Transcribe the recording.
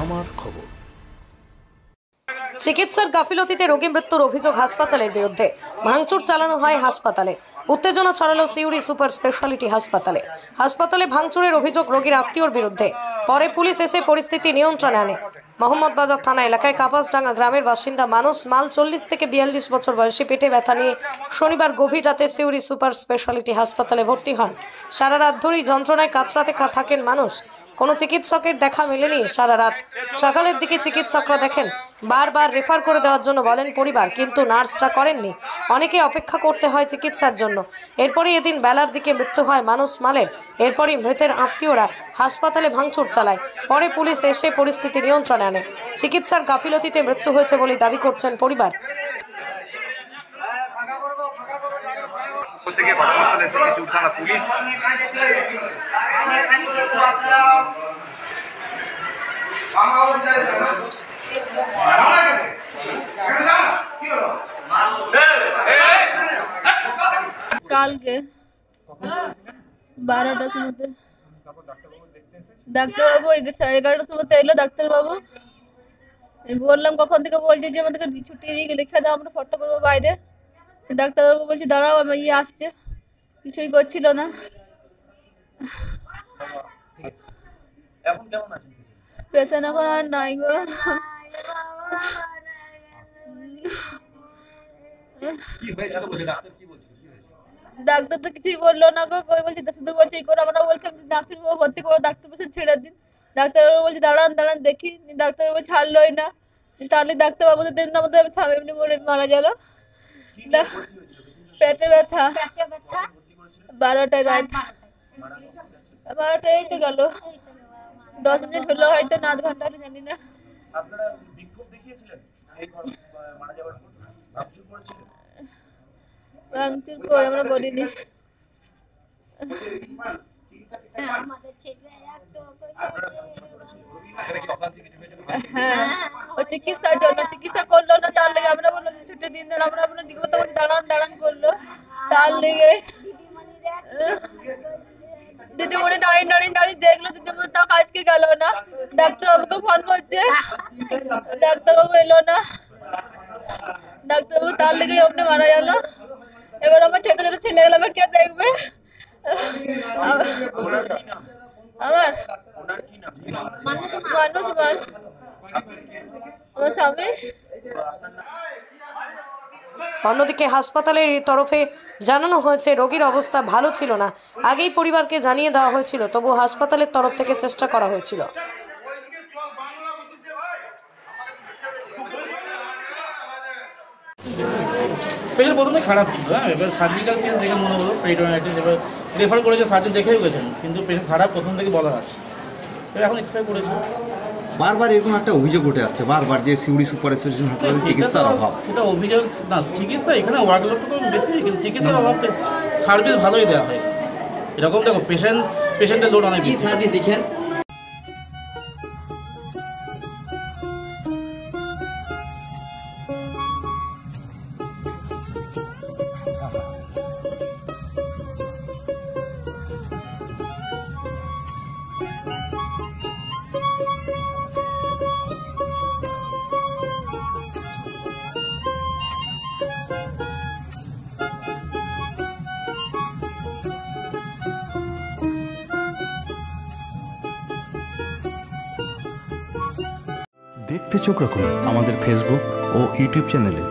আমার খবর। চিকিৎসার গাফিলতিতে রোগী মৃত্যুর অভিযোগ হাসপাতালের বিরুদ্ধে। ভাঙচুর চালানো হয় হাসপাতালে। উত্তেজনা ছড়ালো সিউড়ি সুপার স্পেশালিটি হাসপাতালে। হাসপাতালে ভাঙচুরের অভিযোগ রোগীর আত্মীয়র বিরুদ্ধে। পরে পুলিশ এসে পরিস্থিতি নিয়ন্ত্রণে আনে। মোহাম্মদবাজার থানা এলাকায় কাপাসডাঙ্গা গ্রামের বাসিন্দা মানুষ মাল 40 থেকে 42 বছর বয়সী পেটে ব্যথা নিয়ে শনিবার গভীর রাতে সিউড়ি সুপার স্পেশালিটি হাসপাতালে ভর্তি হন। সারা রাত ধরেই যন্ত্রণায় কাতরাতে থাকেন মানুষ। কোনো চিকিৎসকের দেখা মেলেনি সারা রাত। সকালের দিকে চিকিৎসকরা দেখেন, বারবার রেফার করে দেওয়ার জন্য বলেন পরিবার, কিন্তু নার্সরা করেননি। অনেকে অপেক্ষা করতে হয় চিকিৎসার জন্য। এরপরে এদিন বেলার দিকে মৃত্যু হয় মানুষ মালের। এরপরই মৃতের আত্মীয়রা হাসপাতালে ভাঙচুর চালায়। পরে পুলিশ এসে পরিস্থিতি নিয়ন্ত্রণে আনে। চিকিৎসার গাফিলতিতে মৃত্যু হয়েছে বলে দাবি করছেন পরিবার। কালকে 12টার সময় ডাক্তারবাবু 11:30টার সময় এলো। ডাক্তারবাবু বললাম কখন থেকে, বলছে যে আমাদেরকে ছুটি দিয়ে লিখে দাও, আমরা ফটো করবো বাইরে। ডাক্তারবাবু বলছে দাঁড়াও, আমি আসছে। কিছুই করছিল না। পেশেন্ট এখন আর নাই গো। ডাক্তার তো কিছুই বললো না গো। বলছি শুধু বলছে এই করে, আমরা বলছি নার্সিং হোমে ভর্তি করবো, ডাক্তার পেশেন্ট ছেড়ে দিন। ডাক্তারবাবু বলছে দাঁড়ান দাঁড়ান দেখি। ডাক্তারবাবু ছাড়লোই না। তাহলে ডাক্তারবাবুদের দিন আমাদের এমনি মারা গেল। পেটে ব্যথা 12টায় রাত 12টায় তো গেল। 10 মিনিট হলো হয়তো, না আধ ঘন্টা, জানি না। ভাঙচুর কই আমরা বলিনি। হ্যাঁ, ও চিকিৎসার জন্য চিকিৎসা করলো না, তার লেগে আমরা বললাম ছুটি দিন দেন। আমরা আপনার দিকে তো দাঁড়ান দাঁড়ান করলো, তার লেগে দিদিমণি দাঁড়িয়ে দাঁড়িয়ে দাঁড়িয়ে দেখলো। দিদিমণি তাও কাজকে গেল না। ডাক্তারবাবুকে ফোন করছে, ডাক্তারবাবু এলো না। ডাক্তারবাবু তার লেগে অমনি মারা গেল। এবার আমার ছোট ছোট ছেলেগুলো কে দেখবে? আমার মানুষ মাল, আমার স্বামী। অন্যদিকে হাসপাতালের তরফে জানানো হয়েছে রোগীর অবস্থা ভালো ছিল না। আগেই পরিবারকে জানিয়ে দেওয়া হয়েছিল, তবু হাসপাতালের তরফ থেকে চেষ্টা করা হয়েছিল। পেশেন্ট প্রথমে খারাপ ছিল। এবার সার্জিক্যাল কেস দেখে মনে হলো পেরিটোনাইটিস, এবার রেফার করেছে, সার্জন দেখেও গেছেন, কিন্তু পেশেন্ট খারাপ প্রথম থেকে বলা আছে। এবার এখন এক্সপায়ার করেছে। বারবার এরকম একটা অভিযোগ উঠে আসছে বারবার, যে সিউড়ি সুপার স্পেশালিটি হাসপাতালে চিকিৎসার অভাব। সেটা অভিযোগ না, চিকিৎসা এখানে ওয়ার্কলোডটা তো বেশি, কিন্তু চিকিৎসার অভাবতে সার্ভিস ভালোই দেওয়া হয়। এরকম দেখো পেশেন্টের লোড অনেক বেশি। সার্ভিস দিচ্ছেন? দেখতে চোখ রাখুন আমাদের ফেসবুক ও ইউটিউব চ্যানেলে।